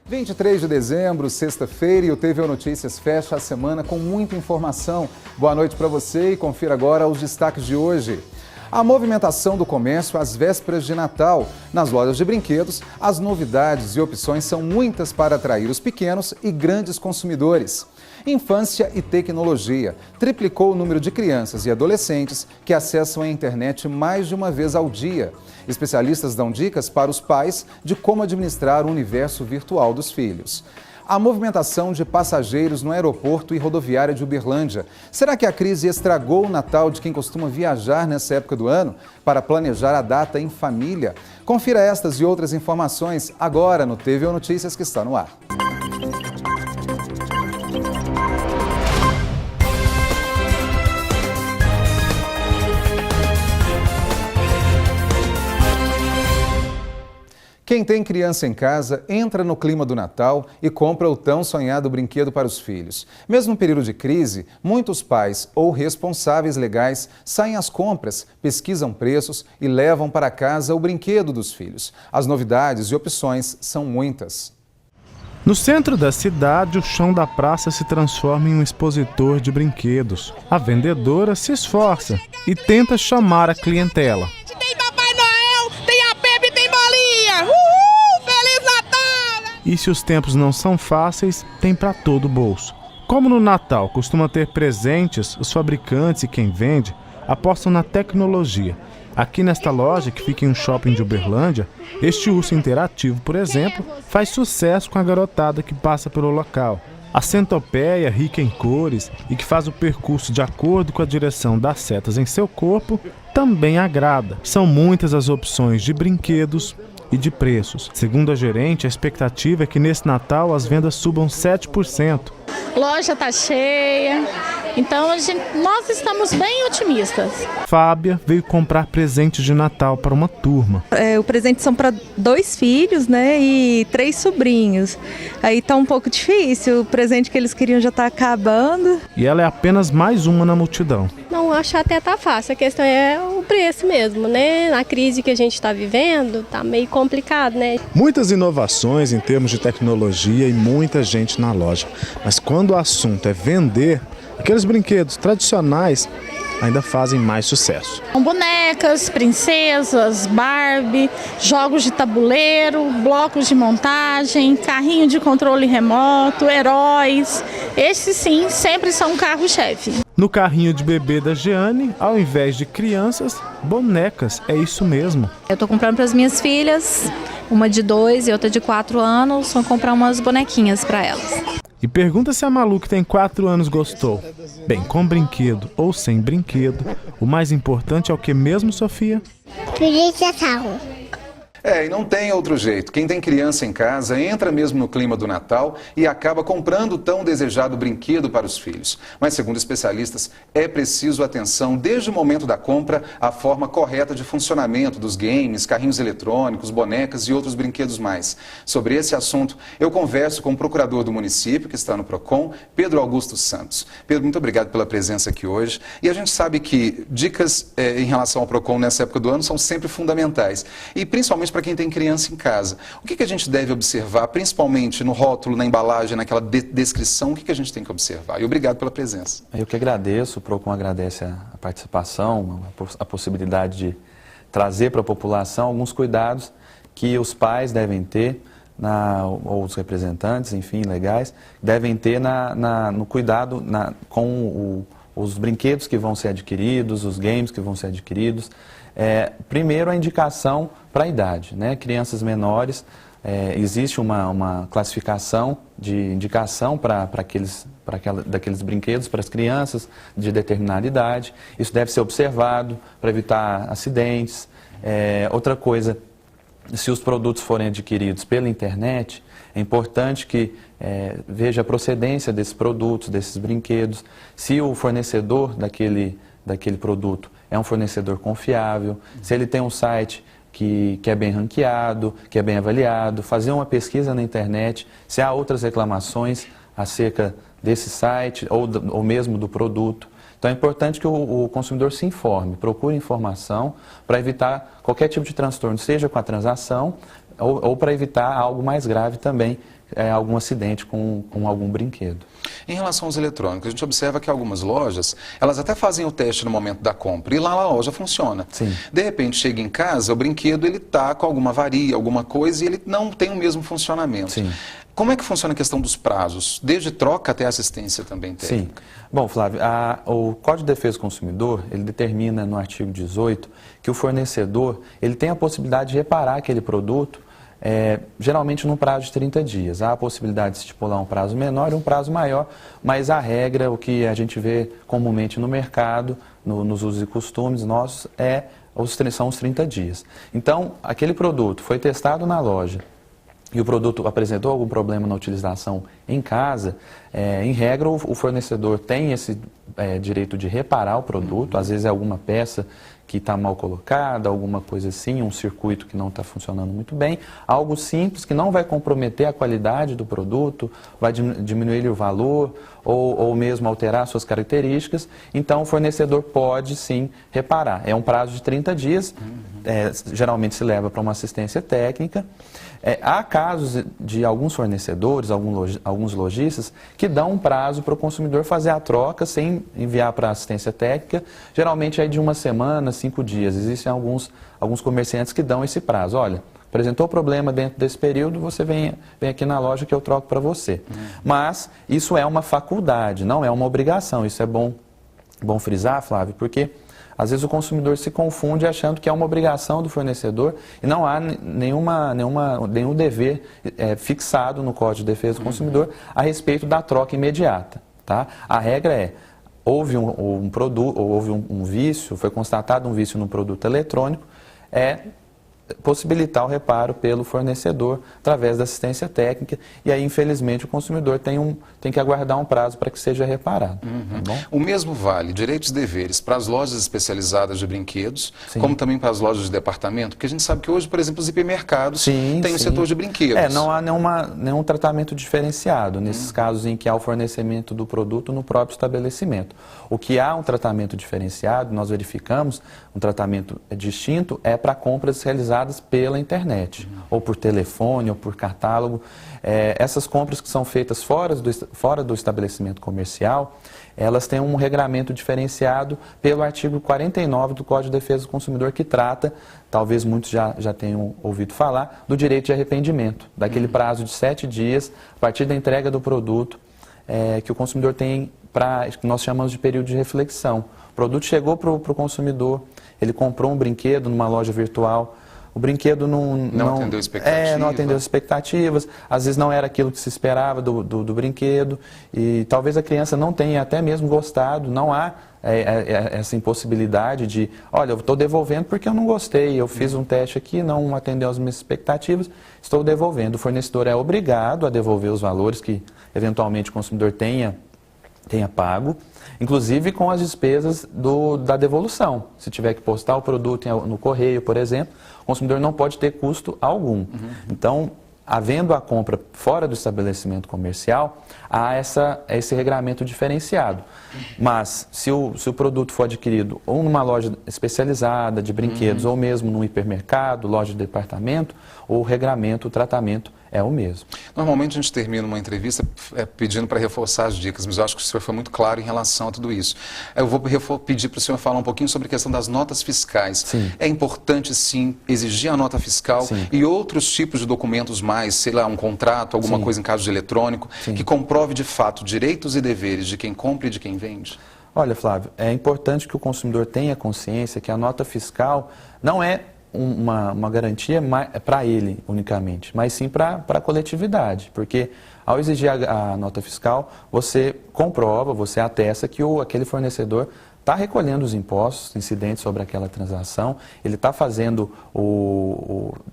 23 de dezembro, sexta-feira, e o TVO Notícias fecha a semana com muita informação. Boa noite para você e confira agora os destaques de hoje. A movimentação do comércio às vésperas de Natal. Nas lojas de brinquedos, as novidades e opções são muitas para atrair os pequenos e grandes consumidores. Infância e tecnologia. Triplicou o número de crianças e adolescentes que acessam a internet mais de uma vez ao dia. Especialistas dão dicas para os pais de como administrar o universo virtual dos filhos. A movimentação de passageiros no aeroporto e rodoviária de Uberlândia. Será que a crise estragou o Natal de quem costuma viajar nessa época do ano para planejar a data em família? Confira estas e outras informações agora no TVO Notícias, que está no ar. Quem tem criança em casa entra no clima do Natal e compra o tão sonhado brinquedo para os filhos. Mesmo no período de crise, muitos pais ou responsáveis legais saem às compras, pesquisam preços e levam para casa o brinquedo dos filhos. As novidades e opções são muitas. No centro da cidade, o chão da praça se transforma em um expositor de brinquedos. A vendedora se esforça e tenta chamar a clientela. E se os tempos não são fáceis, tem para todo o bolso. Como no Natal costuma ter presentes, os fabricantes e quem vende apostam na tecnologia. Aqui nesta loja, que fica em um shopping de Uberlândia, este urso interativo, por exemplo, faz sucesso com a garotada que passa pelo local. A centopeia, rica em cores e que faz o percurso de acordo com a direção das setas em seu corpo, também agrada. São muitas as opções de brinquedos e de preços. Segundo a gerente, a expectativa é que nesse Natal as vendas subam 7%. Loja está cheia, então nós estamos bem otimistas. Fábia veio comprar presentes de Natal para uma turma. O presente são para 2 filhos, né, e 3 sobrinhos. Aí tá um pouco difícil, o presente que eles queriam já está acabando. E ela é apenas mais uma na multidão. Não, acho até tá fácil, a questão é o preço mesmo, né? Na crise que a gente está vivendo, tá meio complicado, né? Muitas inovações em termos de tecnologia e muita gente na loja. Mas quando o assunto é vender, aqueles brinquedos tradicionais ainda fazem mais sucesso. Bonecas, princesas, Barbie, jogos de tabuleiro, blocos de montagem, carrinho de controle remoto, heróis. Esses sim sempre são carro-chefe. No carrinho de bebê da Jeane, ao invés de crianças, bonecas, é isso mesmo. Eu tô comprando para as minhas filhas, uma de 2 e outra de 4 anos, vou comprar umas bonequinhas para elas. E pergunta se a Malu, que tem 4 anos, gostou. Bem, com brinquedo ou sem brinquedo, o mais importante é o que mesmo, Sofia? Feliz Natal. E não tem outro jeito. Quem tem criança em casa entra mesmo no clima do Natal e acaba comprando o tão desejado brinquedo para os filhos. Mas, segundo especialistas, é preciso atenção desde o momento da compra à forma correta de funcionamento dos games, carrinhos eletrônicos, bonecas e outros brinquedos mais. Sobre esse assunto, eu converso com o procurador do município, que está no PROCON, Pedro Augusto Santos. Pedro, muito obrigado pela presença aqui hoje. E a gente sabe que dicas em relação ao PROCON nessa época do ano são sempre fundamentais. E principalmente para quem tem criança em casa. O que a gente deve observar, principalmente no rótulo, na embalagem, naquela descrição, o que a gente tem que observar? E obrigado pela presença. Eu que agradeço, o PROCON agradece a participação, a possibilidade de trazer para a população alguns cuidados que os pais devem ter, ou os representantes, enfim, legais, devem ter no cuidado com os brinquedos que vão ser adquiridos, os games que vão ser adquiridos. Primeiro, a indicação para a idade, né? Crianças menores, existe uma classificação de indicação daqueles brinquedos para as crianças de determinada idade. Isso deve ser observado para evitar acidentes. Outra coisa, se os produtos forem adquiridos pela internet, é importante que veja a procedência desses produtos, desses brinquedos, se o fornecedor daquele produto é um fornecedor confiável, se ele tem um site que é bem ranqueado, que é bem avaliado, fazer uma pesquisa na internet, se há outras reclamações acerca desse site ou mesmo do produto. Então é importante que o consumidor se informe, procure informação para evitar qualquer tipo de transtorno, seja com a transação ou para evitar algo mais grave também, algum acidente com algum brinquedo. Em relação aos eletrônicos, a gente observa que algumas lojas, elas até fazem o teste no momento da compra e lá a loja funciona. Sim. De repente chega em casa, o brinquedo ele está com alguma avaria, alguma coisa e ele não tem o mesmo funcionamento. Sim. Como é que funciona a questão dos prazos? Desde troca até assistência também técnica? Sim. Bom, Flávio, o Código de Defesa do Consumidor, ele determina no artigo 18 que o fornecedor ele tem a possibilidade de reparar aquele produto, geralmente num prazo de 30 dias. Há a possibilidade de estipular um prazo menor e um prazo maior, mas a regra, o que a gente vê comumente no mercado, nos usos e costumes nossos, são os 30 dias. Então, aquele produto foi testado na loja, e o produto apresentou algum problema na utilização em casa, em regra o fornecedor tem esse direito de reparar o produto, às vezes é alguma peça que está mal colocada, alguma coisa assim, um circuito que não está funcionando muito bem, algo simples que não vai comprometer a qualidade do produto, vai diminuir o valor ou mesmo alterar suas características, então o fornecedor pode sim reparar. É um prazo de 30 dias, geralmente se leva para uma assistência técnica. Há casos de alguns fornecedores, alguns lojistas, que dão um prazo para o consumidor fazer a troca sem enviar para a assistência técnica, geralmente é de 1 semana, 5 dias. Existem alguns comerciantes que dão esse prazo. Olha, apresentou problema dentro desse período, você vem aqui na loja que eu troco para você. Mas isso é uma faculdade, não é uma obrigação. Isso é bom frisar, Flávio, porque às vezes o consumidor se confunde achando que é uma obrigação do fornecedor e não há nenhum dever fixado no Código de Defesa do Consumidor a respeito da troca imediata. Tá? A regra houve um vício, foi constatado um vício no produto eletrônico, possibilitar o reparo pelo fornecedor através da assistência técnica e aí, infelizmente, o consumidor tem que aguardar um prazo para que seja reparado. Tá bom? O mesmo vale direitos e deveres para as lojas especializadas de brinquedos, Sim. como também para as lojas de departamento, porque a gente sabe que hoje, por exemplo, os hipermercados têm o setor de brinquedos. Não há nenhum tratamento diferenciado nesses casos em que há o fornecimento do produto no próprio estabelecimento. O que há um tratamento diferenciado, nós verificamos, um tratamento distinto, é para compras realizadas pela internet, ou por telefone, ou por catálogo. Essas compras que são feitas fora do estabelecimento comercial, elas têm um regramento diferenciado pelo artigo 49 do Código de Defesa do Consumidor, que trata, talvez muitos já tenham ouvido falar, do direito de arrependimento, daquele prazo de 7 dias, a partir da entrega do produto, que o consumidor tem que nós chamamos de período de reflexão. O produto chegou para o consumidor, ele comprou um brinquedo numa loja virtual, o brinquedo não atendeu expectativas. Não atendeu expectativas, às vezes não era aquilo que se esperava do brinquedo, e talvez a criança não tenha até mesmo gostado, não há essa impossibilidade de, olha, eu estou devolvendo porque eu não gostei, eu fiz um teste aqui, não atendeu as minhas expectativas, estou devolvendo. O fornecedor é obrigado a devolver os valores que eventualmente o consumidor tenha pago, inclusive com as despesas da devolução. Se tiver que postar o produto no correio, por exemplo, o consumidor não pode ter custo algum. Então, havendo a compra fora do estabelecimento comercial, há esse regramento diferenciado. Mas, se o produto for adquirido ou numa loja especializada de brinquedos, ou mesmo num hipermercado, loja de departamento, o regramento, o tratamento é o mesmo. Normalmente a gente termina uma entrevista pedindo para reforçar as dicas, mas eu acho que o senhor foi muito claro em relação a tudo isso. Eu vou pedir para o senhor falar um pouquinho sobre a questão das notas fiscais. Sim. É importante, sim, exigir a nota fiscal Sim. e outros tipos de documentos mais, sei lá, um contrato, alguma Sim. coisa em caso de eletrônico, Sim. que comprove de fato direitos e deveres de quem compra e de quem vende? Olha, Flávio, é importante que o consumidor tenha consciência que a nota fiscal não é uma garantia para ele unicamente, mas sim para a coletividade, porque ao exigir a nota fiscal, você comprova, você atesta que aquele fornecedor está recolhendo os impostos incidentes sobre aquela transação, ele está fazendo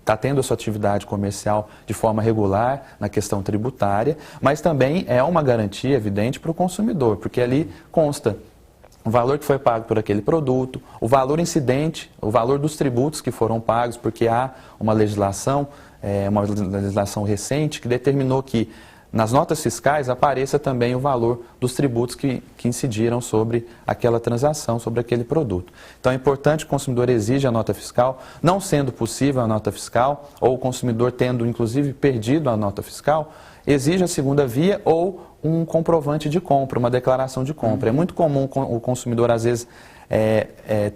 está tendo a sua atividade comercial de forma regular na questão tributária, mas também é uma garantia evidente para o consumidor, porque ali consta o valor que foi pago por aquele produto, o valor incidente, o valor dos tributos que foram pagos, porque há uma legislação recente que determinou que nas notas fiscais apareça também o valor dos tributos que incidiram sobre aquela transação, sobre aquele produto. Então é importante que o consumidor exija a nota fiscal, não sendo possível a nota fiscal, ou o consumidor tendo inclusive perdido a nota fiscal, exige a segunda via ou um comprovante de compra, uma declaração de compra. É muito comum o consumidor, às vezes,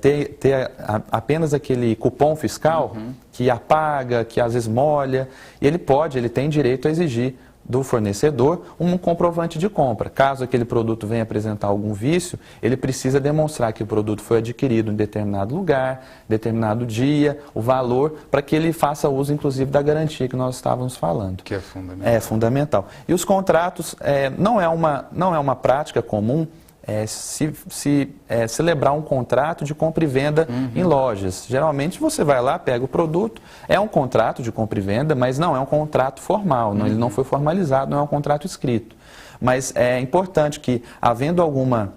ter apenas aquele cupom fiscal que apaga, que às vezes molha, e ele tem direito a exigir do fornecedor um comprovante de compra. Caso aquele produto venha apresentar algum vício, ele precisa demonstrar que o produto foi adquirido em determinado lugar, determinado dia, o valor, para que ele faça uso, inclusive, da garantia que nós estávamos falando. Que é fundamental. É fundamental. E os contratos, não é uma prática comum celebrar um contrato de compra e venda em lojas. Geralmente você vai lá, pega o produto, é um contrato de compra e venda, mas não é um contrato formal, ele não foi formalizado, não é um contrato escrito. Mas é importante que, havendo alguma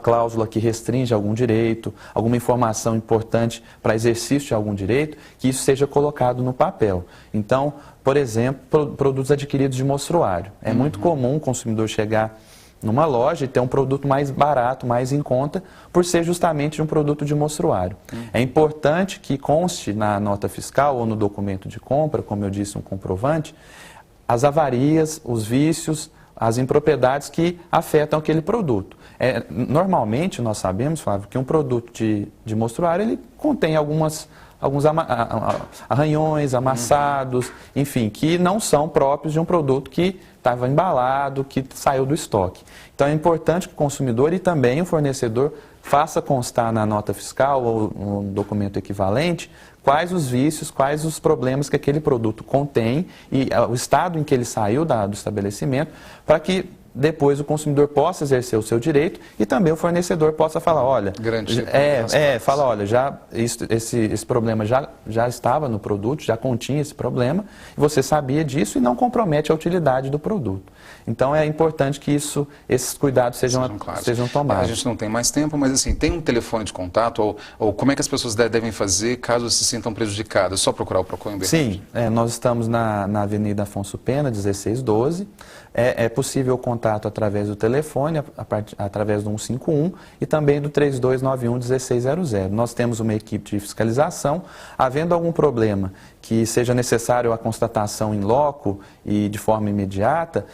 cláusula que restringe algum direito, alguma informação importante para exercício de algum direito, que isso seja colocado no papel. Então, por exemplo, produtos adquiridos de mostruário. É muito comum o consumidor chegar numa loja e ter um produto mais barato, mais em conta, por ser justamente um produto de mostruário. É importante que conste na nota fiscal ou no documento de compra, como eu disse, um comprovante, as avarias, os vícios, as impropriedades que afetam aquele produto. Normalmente, nós sabemos, Flávio, que um produto de mostruário, ele contém alguns arranhões, amassados, enfim, que não são próprios de um produto que estava embalado, que saiu do estoque. Então é importante que o consumidor e também o fornecedor faça constar na nota fiscal ou no documento equivalente quais os vícios, quais os problemas que aquele produto contém e o estado em que ele saiu do estabelecimento, para que depois o consumidor possa exercer o seu direito e também o fornecedor possa falar, olha, esse problema já estava no produto, já continha esse problema, e você sabia disso e não compromete a utilidade do produto. Então é importante que esses cuidados sejam tomados. A gente não tem mais tempo, mas assim, tem um telefone de contato ou como é que as pessoas devem fazer caso se sintam prejudicadas? Só procurar o Procon em Uberlândia? Sim, nós estamos na Avenida Afonso Pena, 1612. É possível o contato através do telefone, através do 151 e também do 3291-1600. Nós temos uma equipe de fiscalização. Havendo algum problema que seja necessário a constatação em loco e de forma imediata,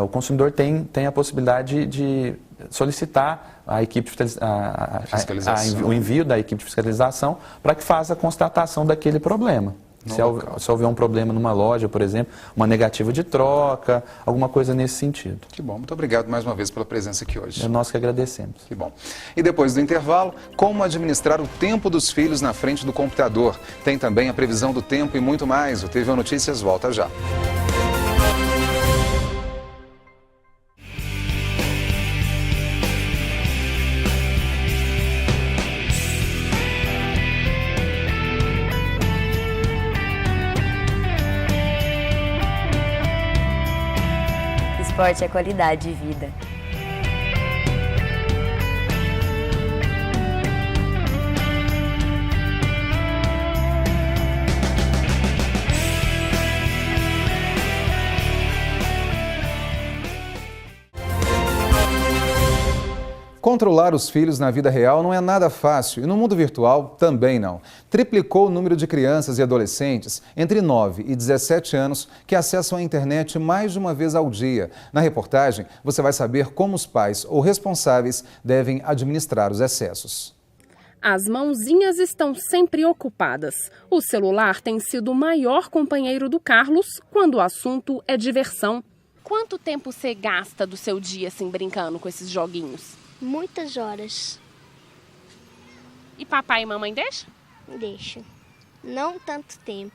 o consumidor tem a possibilidade de solicitar a equipe o envio da equipe de fiscalização para que faça a constatação daquele problema. Se houver um problema numa loja, por exemplo, uma negativa de troca, alguma coisa nesse sentido. Que bom, muito obrigado mais uma vez pela presença aqui hoje. É nós que agradecemos. Que bom. E depois do intervalo, como administrar o tempo dos filhos na frente do computador. Tem também a previsão do tempo e muito mais. O TV Notícias volta já. Esporte é qualidade de vida. Controlar os filhos na vida real não é nada fácil e no mundo virtual também não. Triplicou o número de crianças e adolescentes entre 9 e 17 anos que acessam a internet mais de uma vez ao dia. Na reportagem, você vai saber como os pais ou responsáveis devem administrar os excessos. As mãozinhas estão sempre ocupadas. O celular tem sido o maior companheiro do Carlos quando o assunto é diversão. Quanto tempo você gasta do seu dia assim brincando com esses joguinhos? Muitas horas. E papai e mamãe deixam? Deixa. Não tanto tempo.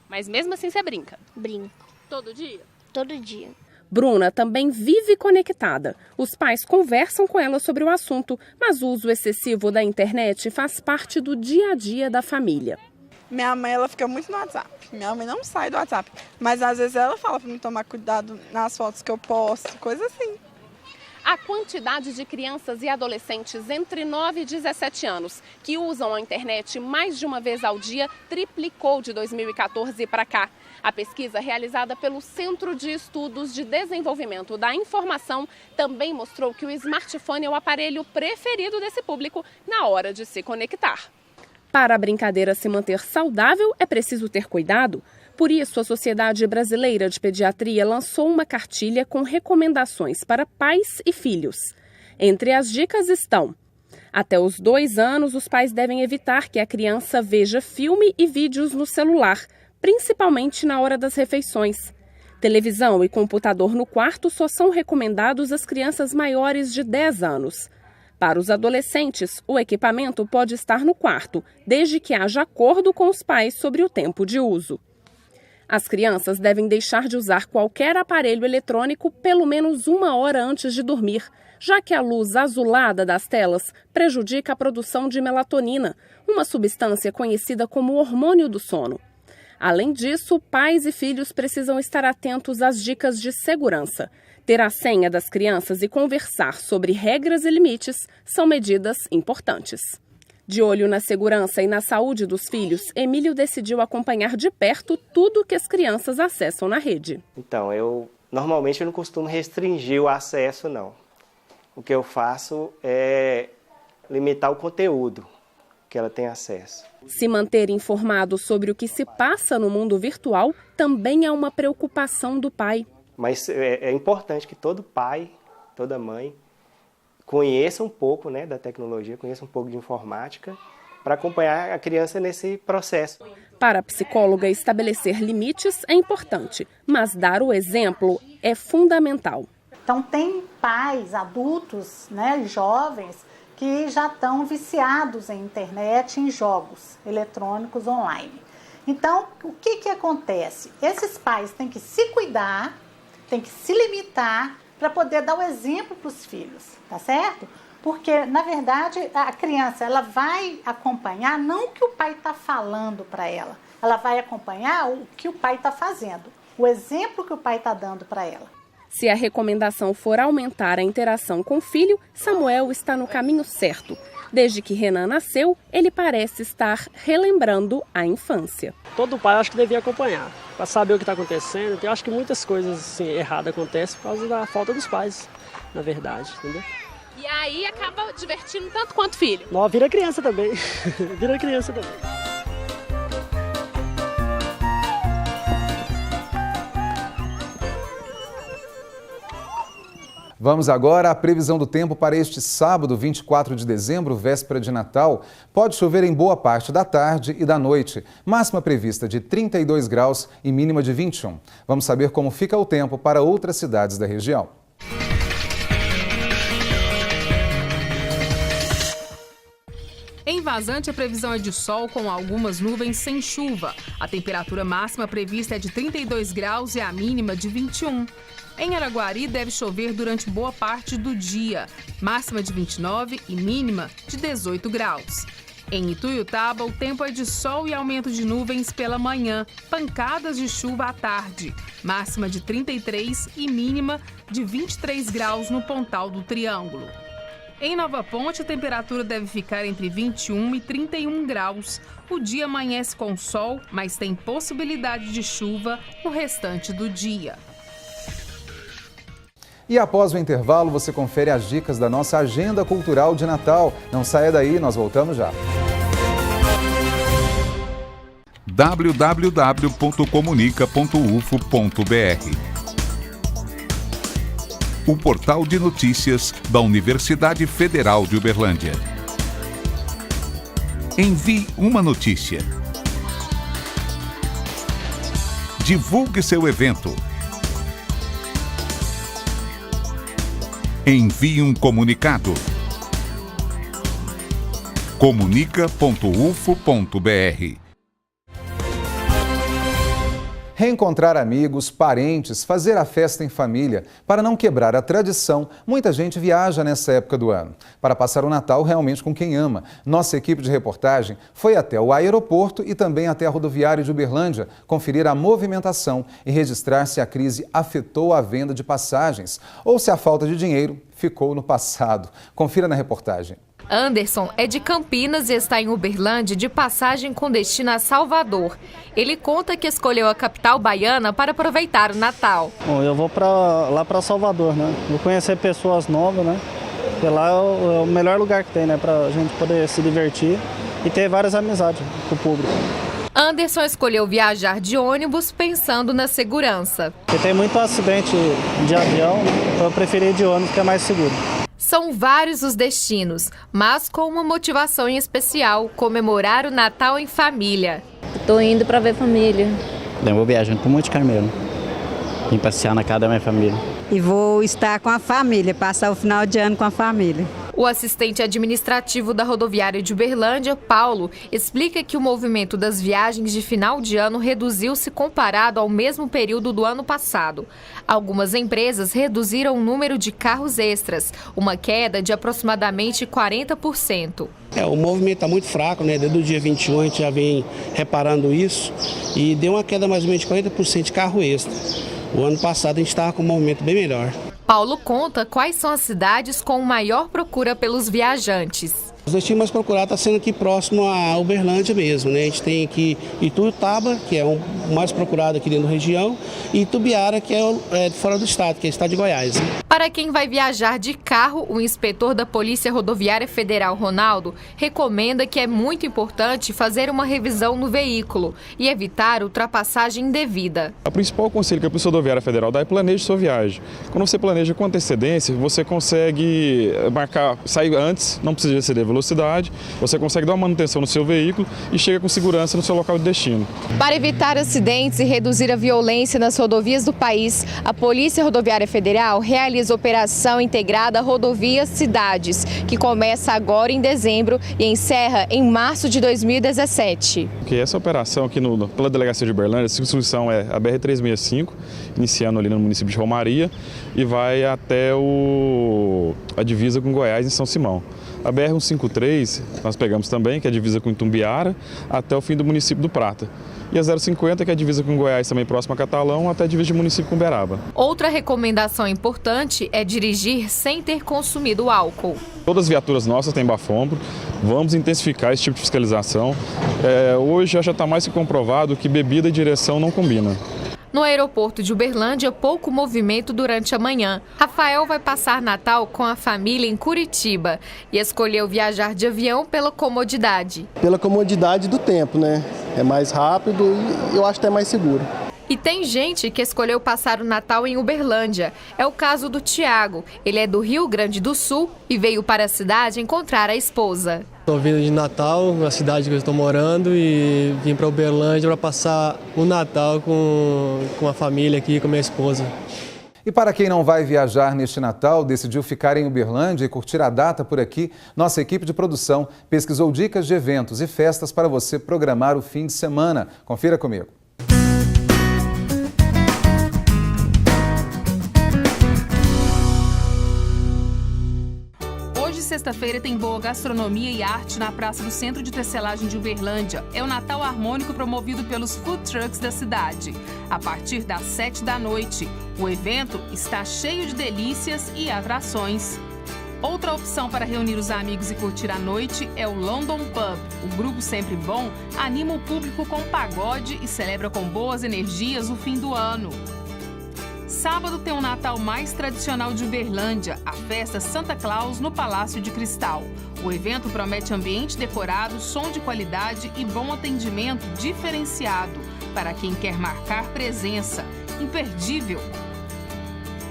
Mas mesmo assim você brinca? Brinco. Todo dia? Todo dia. Bruna também vive conectada. Os pais conversam com ela sobre o assunto, mas o uso excessivo da internet faz parte do dia a dia da família. Minha mãe, ela fica muito no WhatsApp. Minha mãe não sai do WhatsApp. Mas às vezes ela fala para me tomar cuidado nas fotos que eu posto, coisa assim. A quantidade de crianças e adolescentes entre 9 e 17 anos que usam a internet mais de uma vez ao dia triplicou de 2014 para cá. A pesquisa realizada pelo Centro de Estudos de Desenvolvimento da Informação também mostrou que o smartphone é o aparelho preferido desse público na hora de se conectar. Para a brincadeira se manter saudável, é preciso ter cuidado. Por isso, a Sociedade Brasileira de Pediatria lançou uma cartilha com recomendações para pais e filhos. Entre as dicas estão: até os 2 anos, os pais devem evitar que a criança veja filme e vídeos no celular, principalmente na hora das refeições. Televisão e computador no quarto só são recomendados às crianças maiores de 10 anos. Para os adolescentes, o equipamento pode estar no quarto, desde que haja acordo com os pais sobre o tempo de uso. As crianças devem deixar de usar qualquer aparelho eletrônico pelo menos 1 hora antes de dormir, já que a luz azulada das telas prejudica a produção de melatonina, uma substância conhecida como hormônio do sono. Além disso, pais e filhos precisam estar atentos às dicas de segurança. Ter a senha das crianças e conversar sobre regras e limites são medidas importantes. De olho na segurança e na saúde dos filhos, Emílio decidiu acompanhar de perto tudo que as crianças acessam na rede. Então, normalmente eu não costumo restringir o acesso, não. O que eu faço é limitar o conteúdo que ela tem acesso. Se manter informado sobre o que se passa no mundo virtual também é uma preocupação do pai. Mas é importante que todo pai, toda mãe, conheça um pouco, né, da tecnologia, conheça um pouco de informática, para acompanhar a criança nesse processo. Para a psicóloga, estabelecer limites é importante, mas dar o exemplo é fundamental. Então tem pais, adultos, né, jovens, que já estão viciados em internet, em jogos eletrônicos online. Então, o que acontece? Esses pais têm que se cuidar, têm que se limitar para poder dar o exemplo para os filhos, tá certo? Porque, na verdade, a criança ela vai acompanhar não o que o pai está falando para ela, ela vai acompanhar o que o pai está fazendo, o exemplo que o pai está dando para ela. Se a recomendação for aumentar a interação com o filho, Samuel está no caminho certo. Desde que Renan nasceu, ele parece estar relembrando a infância. Todo pai acho que devia acompanhar, para saber o que está acontecendo, porque eu acho que muitas coisas assim, erradas acontecem por causa da falta dos pais, na verdade, entendeu? E aí acaba divertindo tanto quanto o filho. Não, vira criança também, vira criança também. Vamos agora à previsão do tempo para este sábado, 24 de dezembro, véspera de Natal. Pode chover em boa parte da tarde e da noite. Máxima prevista de 32 graus e mínima de 21. Vamos saber como fica o tempo para outras cidades da região. Em Vazante, a previsão é de sol com algumas nuvens sem chuva. A temperatura máxima prevista é de 32 graus e a mínima de 21. Em Araguari, deve chover durante boa parte do dia, máxima de 29 e mínima de 18 graus. Em Ituiutaba, o tempo é de sol e aumento de nuvens pela manhã, pancadas de chuva à tarde, máxima de 33 e mínima de 23 graus no Pontal do Triângulo. Em Nova Ponte, a temperatura deve ficar entre 21 e 31 graus. O dia amanhece com sol, mas tem possibilidade de chuva no restante do dia. E após o intervalo, você confere as dicas da nossa agenda cultural de Natal. Não saia daí, nós voltamos já. www.comunica.ufo.br O portal de notícias da Universidade Federal de Uberlândia. Envie uma notícia. Divulgue seu evento. Envie um comunicado. comunica.ufo.br Reencontrar amigos, parentes, fazer a festa em família. Para não quebrar a tradição, muita gente viaja nessa época do ano, para passar o Natal realmente com quem ama. Nossa equipe de reportagem foi até o aeroporto e também até a rodoviária de Uberlândia, conferir a movimentação e registrar se a crise afetou a venda de passagens ou se a falta de dinheiro ficou no passado. Confira na reportagem. Anderson é de Campinas e está em Uberlândia de passagem com destino a Salvador. Ele conta que escolheu a capital baiana para aproveitar o Natal. Bom, eu vou lá para Salvador, né? Vou conhecer pessoas novas, né? Porque lá é o melhor lugar que tem, né? Para a gente poder se divertir e ter várias amizades com o público. Anderson escolheu viajar de ônibus pensando na segurança. Porque tem muito acidente de avião, então eu preferi ir de ônibus, que é mais seguro. São vários os destinos, mas com uma motivação em especial: comemorar o Natal em família. Estou indo para ver família. Eu vou viajando para Monte de Carmelo, vim passear na casa da minha família. E vou estar com a família, passar o final de ano com a família. O assistente administrativo da rodoviária de Uberlândia, Paulo, explica que o movimento das viagens de final de ano reduziu-se comparado ao mesmo período do ano passado. Algumas empresas reduziram o número de carros extras, uma queda de aproximadamente 40%. O movimento está muito fraco, né? Desde o dia 21 a gente já vem reparando isso e deu uma queda mais ou menos de 40% de carro extra. O ano passado a gente estava com um movimento bem melhor. Paulo conta quais são as cidades com maior procura pelos viajantes. Os destinos mais procurados está sendo aqui próximo a Uberlândia mesmo, né? A gente tem aqui Ituiutaba, que é o mais procurado aqui dentro da região, e Itubiara, que é fora do estado, que é o estado de Goiás. Para quem vai viajar de carro, o inspetor da Polícia Rodoviária Federal, Ronaldo, recomenda que é muito importante fazer uma revisão no veículo e evitar ultrapassagem indevida. O principal conselho que a Polícia Rodoviária Federal dá é planeje sua viagem. Quando você planeja com antecedência, você consegue sair antes, não precisa exceder velocidade, você consegue dar uma manutenção no seu veículo e chega com segurança no seu local de destino. Para evitar acidentes e reduzir a violência nas rodovias do país, a Polícia Rodoviária Federal realiza a Operação Integrada Rodovias Cidades, que começa agora em dezembro e encerra em março de 2017. Essa operação aqui pela Delegacia de Uberlândia, a circunscrição é a BR-365, iniciando ali no município de Romaria e vai até a divisa com Goiás em São Simão. A BR-153 nós pegamos também, que é a divisa com Itumbiara, até o fim do município do Prata. E a 050, que é a divisa com Goiás, também próxima a Catalão, até a divisa de município com Uberaba. Outra recomendação importante é dirigir sem ter consumido álcool. Todas as viaturas nossas têm bafômetro, vamos intensificar esse tipo de fiscalização. Hoje já está mais que comprovado que bebida e direção não combinam. No aeroporto de Uberlândia, pouco movimento durante a manhã. Rafael vai passar Natal com a família em Curitiba e escolheu viajar de avião pela comodidade. Pela comodidade do tempo, né? É mais rápido e eu acho até mais seguro. E tem gente que escolheu passar o Natal em Uberlândia. É o caso do Tiago. Ele é do Rio Grande do Sul e veio para a cidade encontrar a esposa. Estou vindo de Natal, na cidade que eu estou morando, e vim para Uberlândia para passar o Natal com a família aqui, com minha esposa. E para quem não vai viajar neste Natal, decidiu ficar em Uberlândia e curtir a data por aqui, nossa equipe de produção pesquisou dicas de eventos e festas para você programar o fim de semana. Confira comigo. Sexta-feira tem boa gastronomia e arte na Praça do Centro de Tecelagem de Uberlândia. É o Natal Harmônico promovido pelos food trucks da cidade. A partir das 7 da noite, o evento está cheio de delícias e atrações. Outra opção para reunir os amigos e curtir a noite é o London Pub. O grupo Sempre Bom anima o público com pagode e celebra com boas energias o fim do ano. Sábado tem o Natal mais tradicional de Uberlândia, a festa Santa Claus no Palácio de Cristal. O evento promete ambiente decorado, som de qualidade e bom atendimento diferenciado para quem quer marcar presença. Imperdível!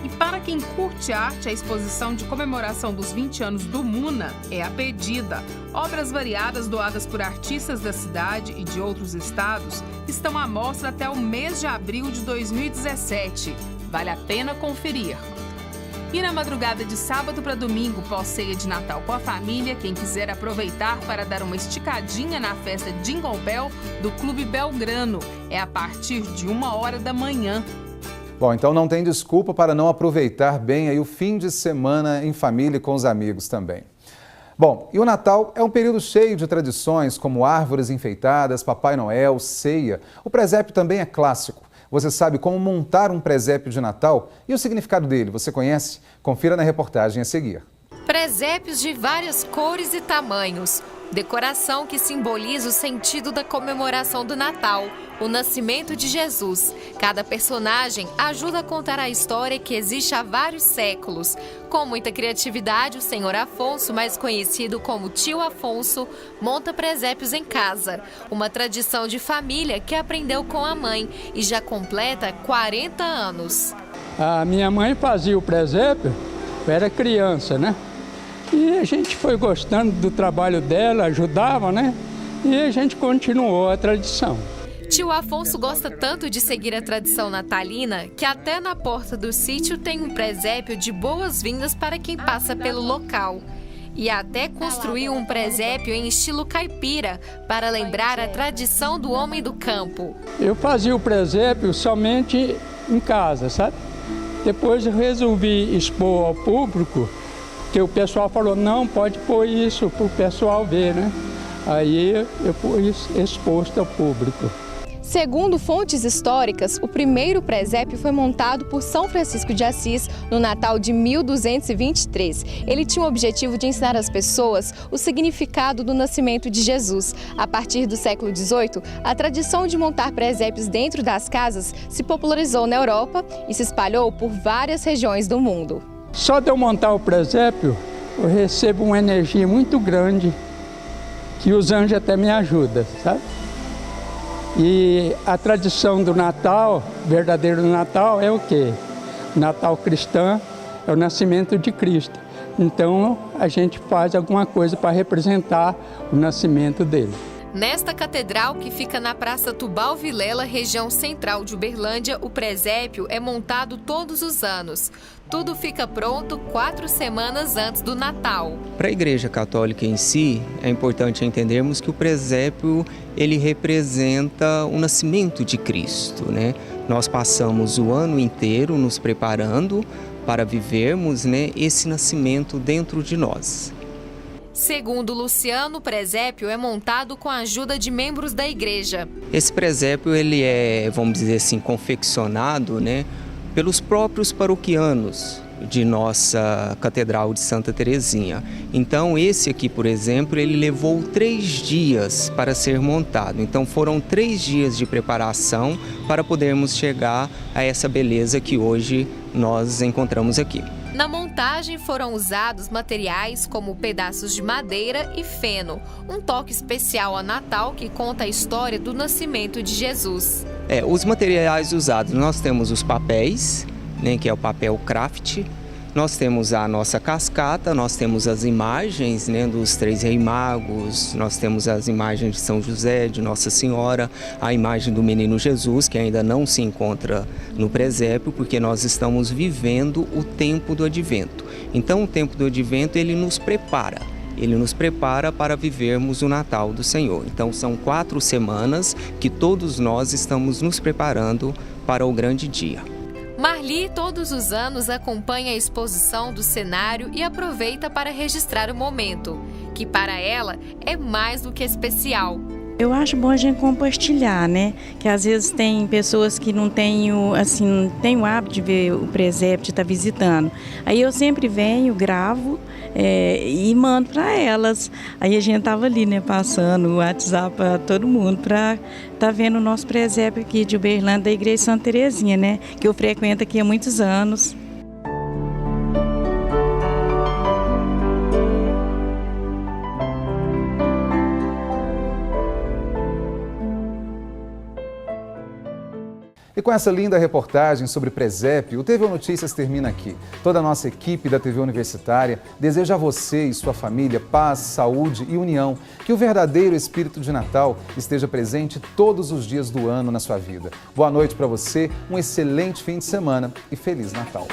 E para quem curte arte, a exposição de comemoração dos 20 anos do MUNA é a pedida. Obras variadas doadas por artistas da cidade e de outros estados estão à mostra até o mês de abril de 2017. Vale a pena conferir. E na madrugada de sábado para domingo, pós-ceia de Natal com a família, quem quiser aproveitar para dar uma esticadinha na festa Jingle Bell do Clube Belgrano. É a partir de 1h da manhã. Bom, então não tem desculpa para não aproveitar bem aí o fim de semana em família e com os amigos também. Bom, e o Natal é um período cheio de tradições como árvores enfeitadas, Papai Noel, ceia. O presépio também é clássico. Você sabe como montar um presépio de Natal? E o significado dele, você conhece? Confira na reportagem a seguir. Presépios de várias cores e tamanhos. Decoração que simboliza o sentido da comemoração do Natal, o nascimento de Jesus. Cada personagem ajuda a contar a história que existe há vários séculos. Com muita criatividade, o senhor Afonso, mais conhecido como Tio Afonso, monta presépios em casa. Uma tradição de família que aprendeu com a mãe e já completa 40 anos. A minha mãe fazia o presépio, eu era criança, né? E a gente foi gostando do trabalho dela, ajudava, né? E a gente continuou a tradição. Tio Afonso gosta tanto de seguir a tradição natalina que até na porta do sítio tem um presépio de boas-vindas para quem passa pelo local. E até construiu um presépio em estilo caipira para lembrar a tradição do homem do campo. Eu fazia o presépio somente em casa, sabe? Depois eu resolvi expor ao público, que o pessoal falou, não, pode pôr isso para o pessoal ver, né? Aí eu pus exposto ao público. Segundo fontes históricas, o primeiro presépio foi montado por São Francisco de Assis no Natal de 1223. Ele tinha o objetivo de ensinar às pessoas o significado do nascimento de Jesus. A partir do século XVIII, a tradição de montar presépios dentro das casas se popularizou na Europa e se espalhou por várias regiões do mundo. Só de eu montar o presépio, eu recebo uma energia muito grande, que os anjos até me ajudam, sabe? E a tradição do Natal, verdadeiro Natal, é o quê? O Natal cristão é o nascimento de Cristo. Então, a gente faz alguma coisa para representar o nascimento dele. Nesta catedral, que fica na Praça Tubal Vilela, região central de Uberlândia, o presépio é montado todos os anos. Tudo fica pronto 4 semanas antes do Natal. Para a Igreja Católica em si, é importante entendermos que o presépio ele representa o nascimento de Cristo, né? Nós passamos o ano inteiro nos preparando para vivermos, né, esse nascimento dentro de nós. Segundo Luciano, o presépio é montado com a ajuda de membros da igreja. Esse presépio ele é, vamos dizer assim, confeccionado, né, pelos próprios paroquianos de nossa Catedral de Santa Terezinha. Então esse aqui, por exemplo, ele levou 3 dias para ser montado. Então foram 3 dias de preparação para podermos chegar a essa beleza que hoje nós encontramos aqui. Na montagem foram usados materiais como pedaços de madeira e feno, um toque especial a Natal que conta a história do nascimento de Jesus. Os materiais usados, nós temos os papéis, né, que é o papel craft, nós temos a nossa cascata, nós temos as imagens, né, dos 3 Reis Magos, nós temos as imagens de São José, de Nossa Senhora, a imagem do Menino Jesus, que ainda não se encontra no presépio, porque nós estamos vivendo o tempo do Advento. Então o tempo do Advento ele nos prepara para vivermos o Natal do Senhor. Então são 4 semanas que todos nós estamos nos preparando para o grande dia. Marli todos os anos acompanha a exposição do cenário e aproveita para registrar o momento, que para ela é mais do que especial. Eu acho bom a gente compartilhar, né? Que às vezes tem pessoas que não têm o hábito de ver o presépio, de estar visitando. Aí eu sempre venho, gravo e mando para elas. Aí a gente tava ali, né? Passando o WhatsApp para todo mundo para estar vendo o nosso presépio aqui de Uberlândia, da Igreja Santa Terezinha, né? Que eu frequento aqui há muitos anos. E com essa linda reportagem sobre presépio, o TV Notícias termina aqui. Toda a nossa equipe da TV Universitária deseja a você e sua família paz, saúde e união. Que o verdadeiro espírito de Natal esteja presente todos os dias do ano na sua vida. Boa noite para você, um excelente fim de semana e Feliz Natal.